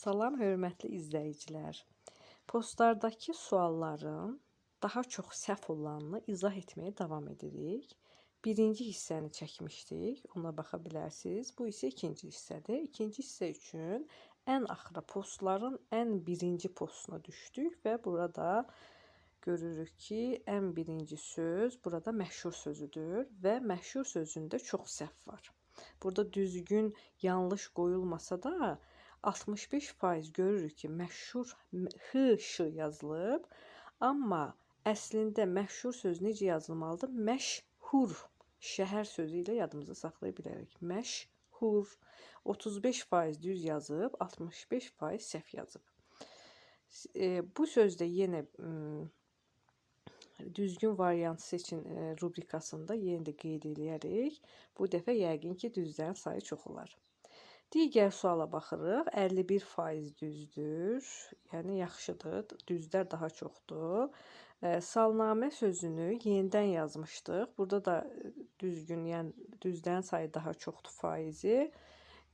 Salam, hörmətli izləyicilər. Postlardakı sualların daha çox səhv olanını izah etməyə davam edirik. Birinci hissəni çəkmişdik, ona baxa bilərsiniz. Bu isə ikinci hissədir. İkinci hissə üçün ən axıra postların ən birinci postuna düşdük və burada görürük ki, ən birinci söz burada məşhur sözüdür və məşhur sözündə çox səhv var. Burada düzgün, yanlış qoyulmasa da 65% görürük ki, məşhur h yazılıb, amma əslində məşhur söz necə yazılmalıdır? Məşhur. Şəhər sözü ilə yadımızda saxlaya bilərik. Məşhur. 35% düz yazıb, 65% səhv yazıb. Bu sözdə yenə düzgün variantı seçin rubrikasında yenə də qeyd edərik. Bu dəfə yəqin ki, düzlərin sayı çox olar. Digər suala baxırıq. 51% düzdür. Yəni yaxşıdır. Düzlər daha çoxdur. Salnamə sözünü yenidən yazmışdıq. Burada da düzgün, yəni düzlərin sayı daha çoxdur faizi.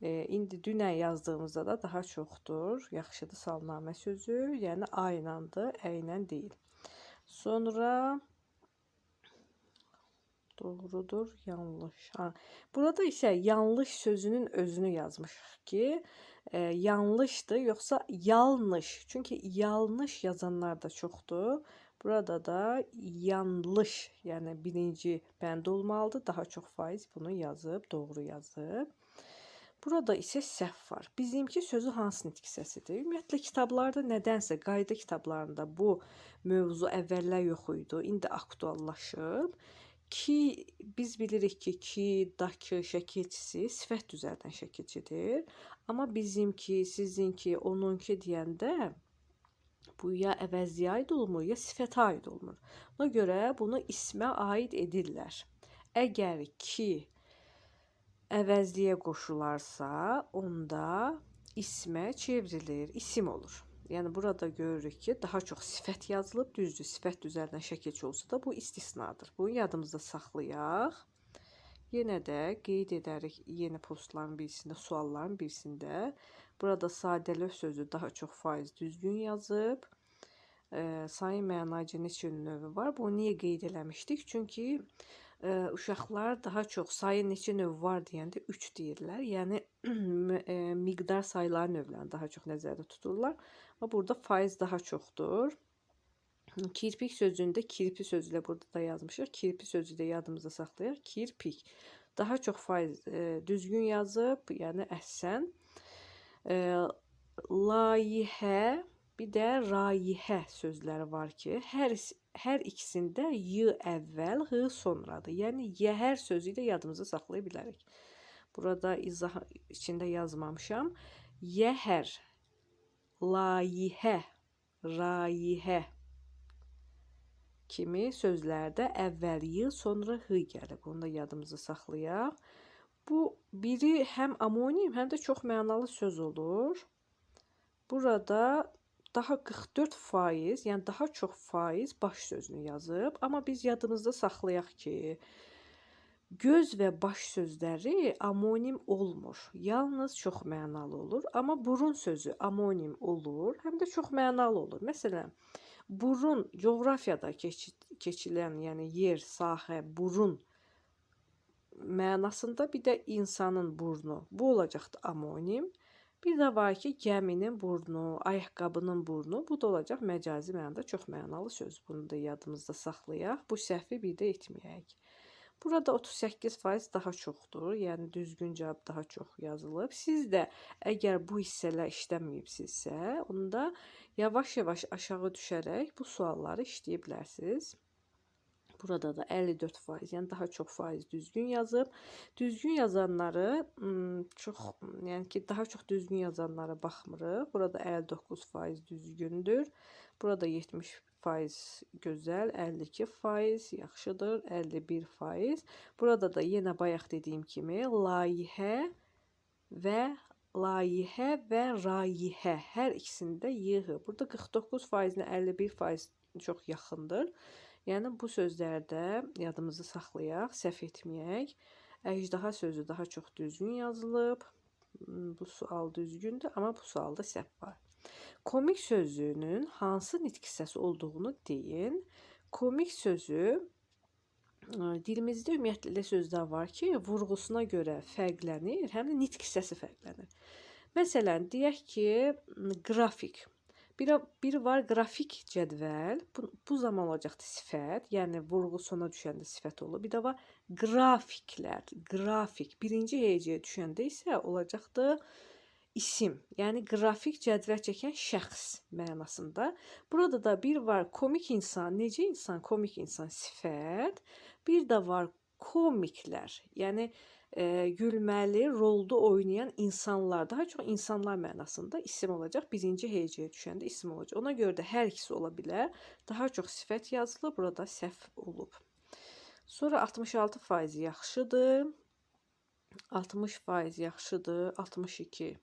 İndi dünən yazdığımızda da daha çoxdur. Yaxşıdır salnamə sözü. Yəni A iləndir, Ə ilə deyil. Sonra doğrudur, yanlış. Burada isə yanlış sözünün özünü yazmışıq ki, yanlışdır, yoxsa yanlış. Çünki yanlış yazanlar da çoxdur. Burada da yanlış, yəni birinci bənd olmalıdır. Daha çox faiz bunu yazıb, doğru yazıb. Burada isə səhv var. Bizimki sözü hansı nitq hissəsidir? Ümumiyyətlə kitablarda nədənsə, qayda kitablarında bu mövzu əvvəllər yox idi. İndi aktuallaşıb. Ki, biz bilirik ki, dakı şəkilçisi sifət düzəldən şəkilçidir. Amma bizimki, sizinki, onunki deyəndə bu ya əvəzliyə aid olmur, ya sifətə aid olmur. Ona görə bunu ismə aid edirlər. Əgər ki, əvəzliyə qoşularsa, onda ismə çevrilir, isim olur. Yəni burada görürük ki, daha çox sifət yazılıb, düzdür, sifət düzəldən şəkilçi olsa da bu istisnadır. Bunu yadımızda saxlayaq. Yenə də qeyd edərik yeni postların birisində, sualların birisində. Burada sadəlöv sözü daha çox faiz düzgün yazıb. Sayın mənacı neçə növü var? Bunu niyə qeyd eləmişdik? Çünki uşaqlar daha çox sayın neçə növ var deyəndə 3 deyirlər. Yəni miqdar sayıları növlərini daha çox nəzərdə tuturlar. Amma burada faiz daha çoxdur. Kirpik sözündə kirpi sözü ilə burada da yazmışıq. Kirpi sözü də yadımızda saxlayaq. Kirpik. Daha çox faiz düzgün yazıb, yəni əhsən. Layihə, bir də rayihə sözləri var ki, hər ikisində y əvvəl, h sonradır. Yəni yəhər sözü ilə yadımızda saxlaya bilərik. Burada izah içində yazmamışam. Yəhər, layihə, rayihə kimi sözlərdə əvvəl y, sonra h gəlib. Bunu da yadımızda saxlayaq. Bu biri həm amonim, həm də çox mənalı söz olur. Burada daha 44%, yəni daha çox faiz baş sözünü yazıb. Amma biz yadımızda saxlayaq ki, göz və baş sözləri amonim olmur. Yalnız çox mənalı olur. Amma burun sözü amonim olur, həm də çox mənalı olur. Məsələn, burun coğrafiyada keçilən, yəni yer, sahə, burun mənasında, bir də insanın burnu. Bu olacaqdır amonim. Bir də var ki, gəminin burnu, ayaqqabının burnu. Bu da olacaq məcazi mənada çox mənalı söz. Bunu da yadımızda saxlayaq. Bu səhvi bir də etməyək. Burada 38% daha çoxdur. Yəni düzgün cavab daha çox yazılıb. Siz də əgər bu hissələr işləməyibsinizsə, onda yavaş-yavaş aşağı düşərək bu sualları işləyə bilərsiniz. Burada da 54%, yəni daha çox faiz düzgün yazıb. Düzgün yazanları yəni ki, daha çox düzgün yazanlara baxmırıq. Burada 59% düzgündür. Burada 70% gözəl, 52% yaxşıdır, 51%. Burada da yenə bayaq dediyim kimi layihə və rayihə hər ikisində yığ. Burada 49%-nə 51% çox yaxındır. Yəni bu sözlərdə yadımızı saxlayaq, səhv etməyək. Əjdaha sözü daha çox düzgün yazılıb. Bu sual düzgündür, amma bu sualda səhv var. Komik sözünün hansı nitq hissəsi olduğunu deyin. Komik sözü dilimizdə ümumiyyətlə elə sözlər var ki, vurğusuna görə fərqlənir, həm də nitq hissəsi fərqlənir. Məsələn, deyək ki, qrafik. Biri var qrafik cədvəl. Bu zaman olacaqdı sifət, yəni vurğu sona düşəndə sifət olur. Bir də var qrafiklər, qrafik. Birinci hecəyə düşəndə isə olacaqdı isim, yəni qrafik cədvəl çəkən şəxs mənasında. Burada da bir var komik insan. Necə insan? Komik insan sifət. Bir də var komiklər, yəni gülməli rolda oynayan insanlar, daha çox insanlar mənasında isim olacaq. Birinci hecəyə düşəndə isim olacaq. Ona görə də hər ikisi ola bilər. Daha çox sifət yazılıb, burada səhv olub. Sonra 66% yaxşıdır. 60% yaxşıdır. 62.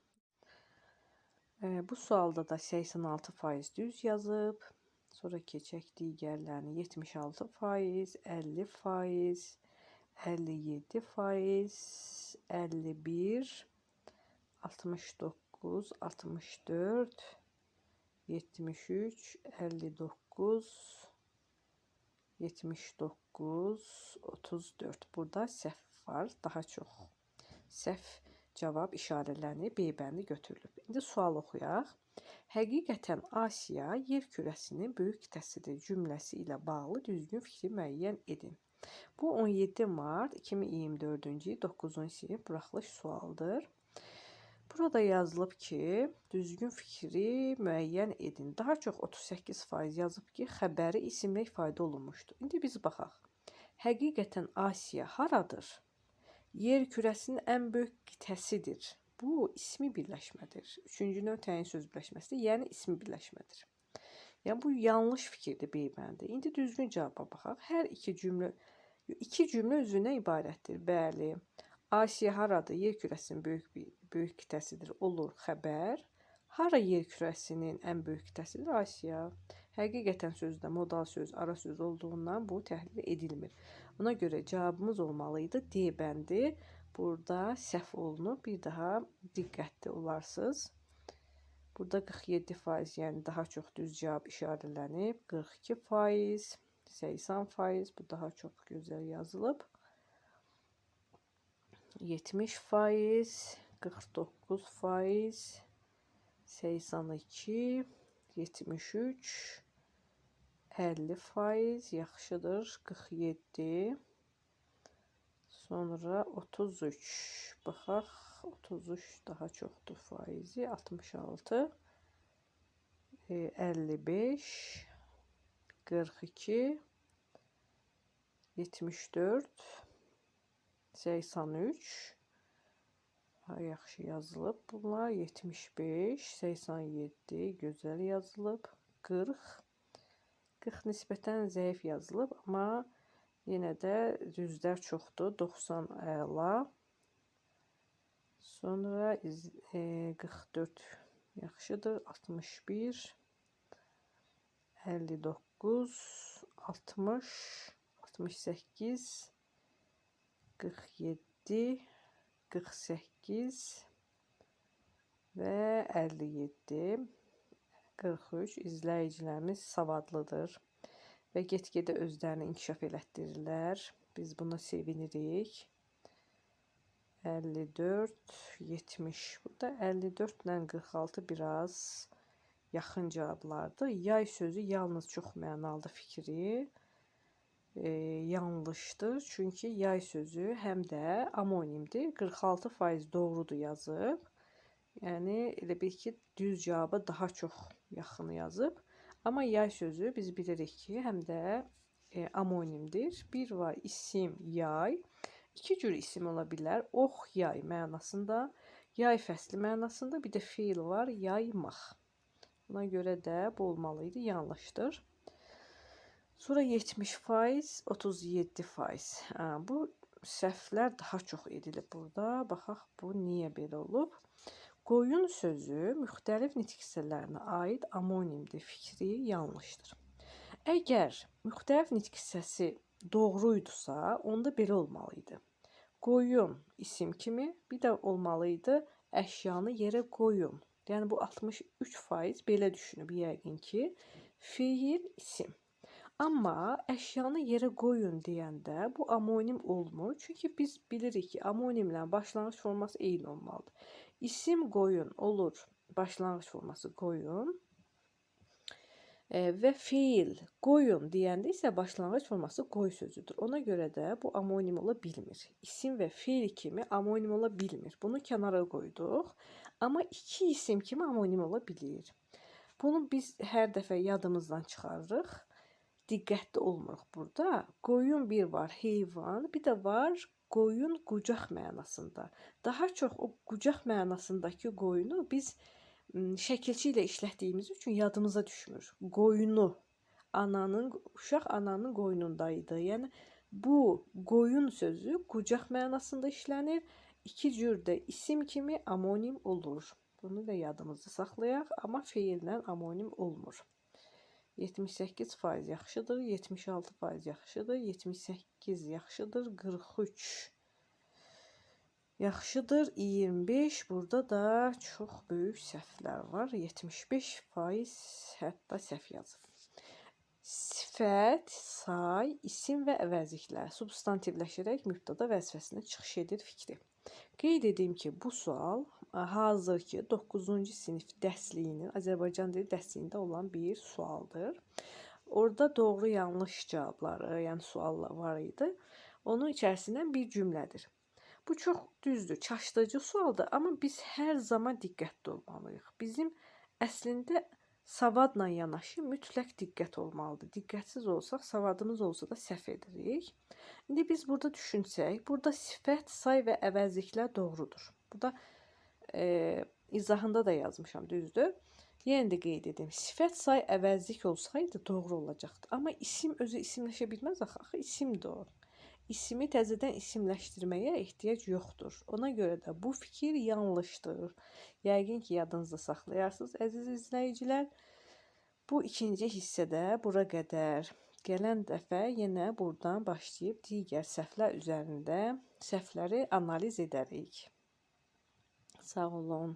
Bu sualda da 86% düz yazıb. Sonra keçək digərlərini. 76%, 50%, 57%, 51, 69, 64, 73, 59, 79, 34. Burada səhv var. Daha çox səhv cavab işarələrini B bəndi götürülüb. İndi sual oxuyaq. Həqiqətən Asiya yer kürəsinin böyük qitəsidir cümləsi ilə bağlı düzgün fikri müəyyən edin. Bu 17 mart 2024-cü il 9-cu sinif buraxılış sualdır. Burada yazılıb ki, düzgün fikri müəyyən edin. Daha çox 38% yazıb ki, xəbəri isimlə ifadə olunmuşdur. İndi biz baxaq. Həqiqətən Asiya haradır? Yer kürəsinin ən böyük qitəsidir. Bu ismi birləşmədir. Üçüncü növ təyin söz birləşməsidir, yəni ismi birləşmədir. Yəni bu yanlış fikirdir B bəndi. İndi düzgün cavaba baxaq. Hər iki cümlə özündən ibarətdir. Bəli. Asiya haradır? Yer kürəsinin böyük qitəsidir. Olur xəbər. Hara yer kürəsinin ən böyük qitəsidir? Asiya. Həqiqətən sözdə modal söz, ara söz olduğundan bu təhlil edilmir. Ona görə cavabımız olmalıydı D bəndi. Burada səhv olunub. Bir daha diqqətli olarsınız. Burada 47%, yəni daha çox düz cavab işarələnib. 42%, 80%, bu daha çox gözəl yazılıb. 70%, 49%, 82, 73, 50% yaxşıdır. 47, sonra 33. Baxaq, 33 daha çoxdur faizi. 66, 55, 42, 74, 83. Daha yaxşı yazılıb bunlar. 75, 87 gözəl yazılıb. 40 nisbətən zəif yazılıb, amma yenə də düzlər çoxdur. 90 əla. Sonra 44 yaxşıdır. 61, 59, 60, 68, 47, 48 və 57, 43. İzləyicilərimiz savadlıdır və get-gedə özlərini inkişaf elətdirirlər. Biz buna sevinirik. 54, 70. Burada 54 ilə 46 biraz yaxın cavablardır. Yay sözü yalnız çox mənalı fikri yanlışdır. Çünki yay sözü həm də amonimdir. 46% doğrudur yazıb. Yəni elə bil ki, düz cavaba daha çox yaxını yazıb. Amma yay sözü biz bilirik ki, həm də amonimdir. Bir var isim yay. İki cür isim ola bilər. Ox yay mənasında, yay fəsli mənasında, bir də fiil var yaymaq. Buna görə də bu olmalıydı, yanlışdır. Sonra 70%, 37%. Bu səhvlər daha çox edilib burada. Baxaq, bu niyə belə olub? Qoyun sözü müxtəlif nitq hissələrinə aid amonimdir fikri yanlışdır. Əgər müxtəlif nitq hissəsi doğruydusa, onda belə olmalıydı. qoyun isim kimi, bir də olmalıydı əşyanı yerə qoyun. Yəni bu 63% belə düşünüb yəqin ki, fiil isim. Amma əşyanı yerə qoyun deyəndə bu amonim olmur. Çünki biz bilirik ki, amonimlə başlanğıc forması eyni olmalıdır. İsim qoyun olur, başlanğıc forması qoyun. Və feil qoyun deyəndə isə başlanğıc forması qoy sözüdür. Ona görə də bu amonim ola bilmir. İsim və feil kimi amonim ola bilmir. Bunu kənara qoyduq. Amma iki isim kimi amonim ola bilir. Bunu biz hər dəfə yadımızdan çıxarırıq. Diqqətli olmuruq burada. Qoyun bir var, heyvan, bir də var qoyun qucaq mənasında. Daha çox o qucaq mənasındakı qoyunu biz şəkilçi ilə işlətdiyimiz üçün yadımıza düşmür. Qoyunu, uşaq ananın qoynundaydı. Yəni bu qoyun sözü qucaq mənasında işlənir. İki cür də isim kimi amonim olur. Bunu da yadımızda saxlayaq, amma feillə amonim olmur. 78% yaxşıdır, 76% yaxşıdır, 78 yaxşıdır, 43 yaxşıdır, 25. Burada da çox böyük səhvlər var. 75% hətta səhv yazıb. Sifət, say, isim və əvəziklər substantivləşərək mübtəda vəzifəsinə çıxış edir fikri. Qeyd edim ki, bu sual hazırki 9-cu sinif dərsliyinin, Azərbaycan dili dərsliyində olan bir sualdır. Orada doğru yanlış cavabları, yəni suallar var idi. Onun içərisindən bir cümlədir. Bu çox düzdür, çaşdırıcı sualdır, amma biz hər zaman diqqətli olmalıyıq. Bizim əslində savadla yanaşı mütləq diqqət olmalıdır. Diqqətsiz olsaq, savadımız olsa da səhv edirik. İndi biz burada düşünsək, burada sifət, say və əvəzliklər doğrudur. Burada izahında da yazmışam, düzdür. Yenə də qeyd edim, sifət, say, əvəzlik olsaydı doğru olacaqdı. Amma isim özü isimləşə bilməz axı isimdir o. İsmi təzədən isimləşdirməyə ehtiyac yoxdur. Ona görə də bu fikir yanlışdır. Yəqin ki, yadınızda saxlayarsınız, əziz izləyicilər. Bu ikinci hissədə bura qədər. Gələn dəfə yenə buradan başlayıb digər səhvlər üzərində səhvləri analiz edərik. Sağ olun.